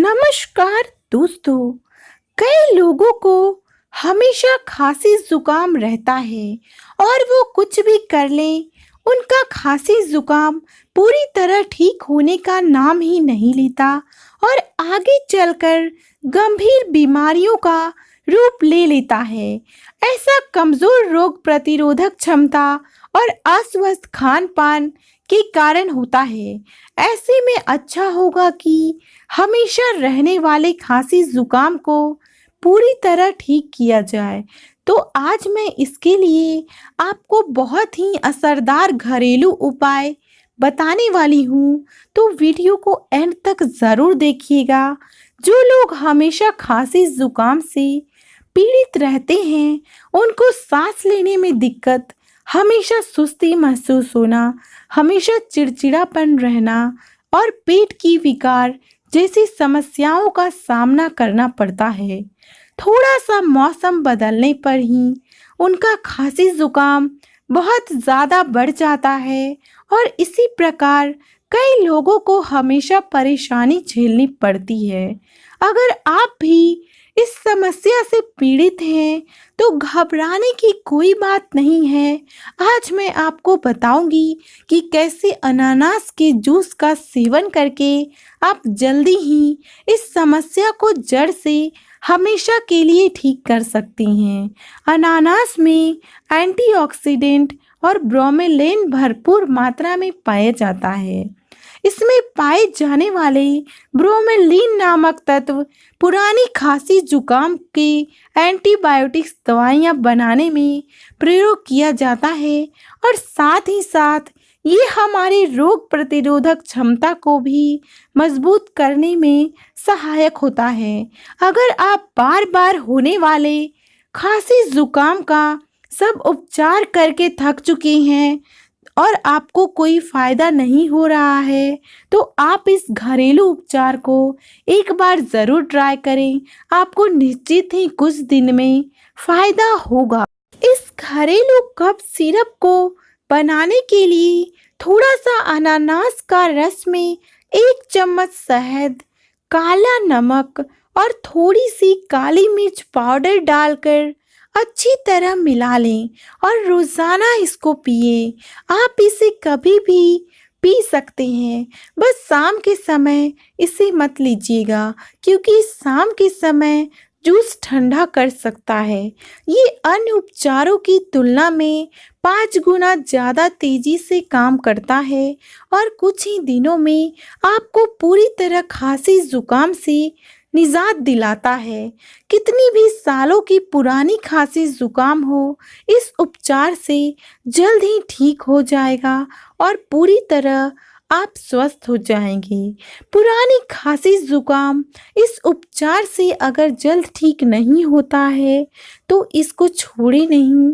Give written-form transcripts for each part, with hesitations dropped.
नमस्कार दोस्तों। कई लोगों को हमेशा खांसी जुकाम रहता है और वो कुछ भी कर लें, उनका खांसी जुकाम पूरी तरह ठीक होने का नाम ही नहीं लेता और आगे चलकर गंभीर बीमारियों का रूप ले लेता है। ऐसा कमजोर रोग प्रतिरोधक क्षमता और अस्वस्थ खान पान के कारण होता है। ऐसे में अच्छा होगा कि हमेशा रहने वाले खांसी जुकाम को पूरी तरह ठीक किया जाए। तो आज मैं इसके लिए आपको बहुत ही असरदार घरेलू उपाय बताने वाली हूँ, तो वीडियो को एंड तक ज़रूर देखिएगा। जो लोग हमेशा खांसी जुकाम से पीड़ित रहते हैं, उनको सांस लेने में दिक्कत, हमेशा सुस्ती महसूस होना, हमेशा चिड़चिड़ापन रहना और पेट की विकार जैसी समस्याओं का सामना करना पड़ता है। थोड़ा सा मौसम बदलने पर ही उनका खांसी जुकाम बहुत ज़्यादा बढ़ जाता है और इसी प्रकार कई लोगों को हमेशा परेशानी झेलनी पड़ती है। अगर आप भी इस समस्या से पीड़ित हैं तो घबराने की कोई बात नहीं है। आज मैं आपको बताऊंगी कि कैसे अनानास के जूस का सेवन करके आप जल्दी ही इस समस्या को जड़ से हमेशा के लिए ठीक कर सकती हैं। अनानास में एंटीऑक्सीडेंट और ब्रोमेलेन भरपूर मात्रा में पाया जाता है। इसमें पाए जाने वाले ब्रोमेलिन नामक तत्व पुरानी खांसी जुकाम के एंटीबायोटिक्स दवाइयाँ बनाने में प्रयोग किया जाता है और साथ ही साथ ये हमारे रोग प्रतिरोधक क्षमता को भी मजबूत करने में सहायक होता है। अगर आप बार बार होने वाले खांसी जुकाम का सब उपचार करके थक चुके हैं और आपको कोई फायदा नहीं हो रहा है, तो आप इस घरेलू उपचार को एक बार ज़रूर ट्राई करें। आपको निश्चित ही कुछ दिन में फायदा होगा। इस घरेलू कफ सिरप को बनाने के लिए थोड़ा सा अनानास का रस में 1 चम्मच शहद, काला नमक और थोड़ी सी काली मिर्च पाउडर डालकर अच्छी तरह मिला लें और रोज़ाना इसको पिए। आप इसे कभी भी पी सकते हैं, बस शाम के समय इसे मत लीजिएगा क्योंकि शाम के समय जूस ठंडा कर सकता है। ये अन्य उपचारों की तुलना में 5 गुना ज़्यादा तेज़ी से काम करता है और कुछ ही दिनों में आपको पूरी तरह खांसी जुकाम से निजात दिलाता है। कितनी भी सालों की पुरानी खांसी जुकाम हो, इस उपचार से जल्द ही ठीक हो जाएगा और पूरी तरह आप स्वस्थ हो जाएंगे। पुरानी खांसी जुकाम इस उपचार से अगर जल्द ठीक नहीं होता है तो इसको छोड़े नहीं,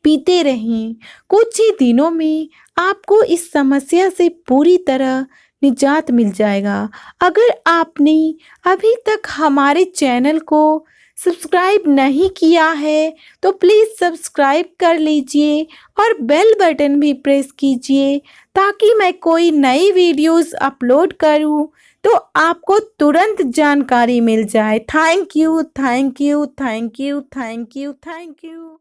पीते रहें। कुछ ही दिनों में आपको इस समस्या से पूरी तरह निजात मिल जाएगा। अगर आपने अभी तक हमारे चैनल को सब्सक्राइब नहीं किया है तो प्लीज़ सब्सक्राइब कर लीजिए और बेल बटन भी प्रेस कीजिए ताकि मैं कोई नई वीडियोस अपलोड करूं तो आपको तुरंत जानकारी मिल जाए। Thank you, thank you, thank you, thank you, thank you.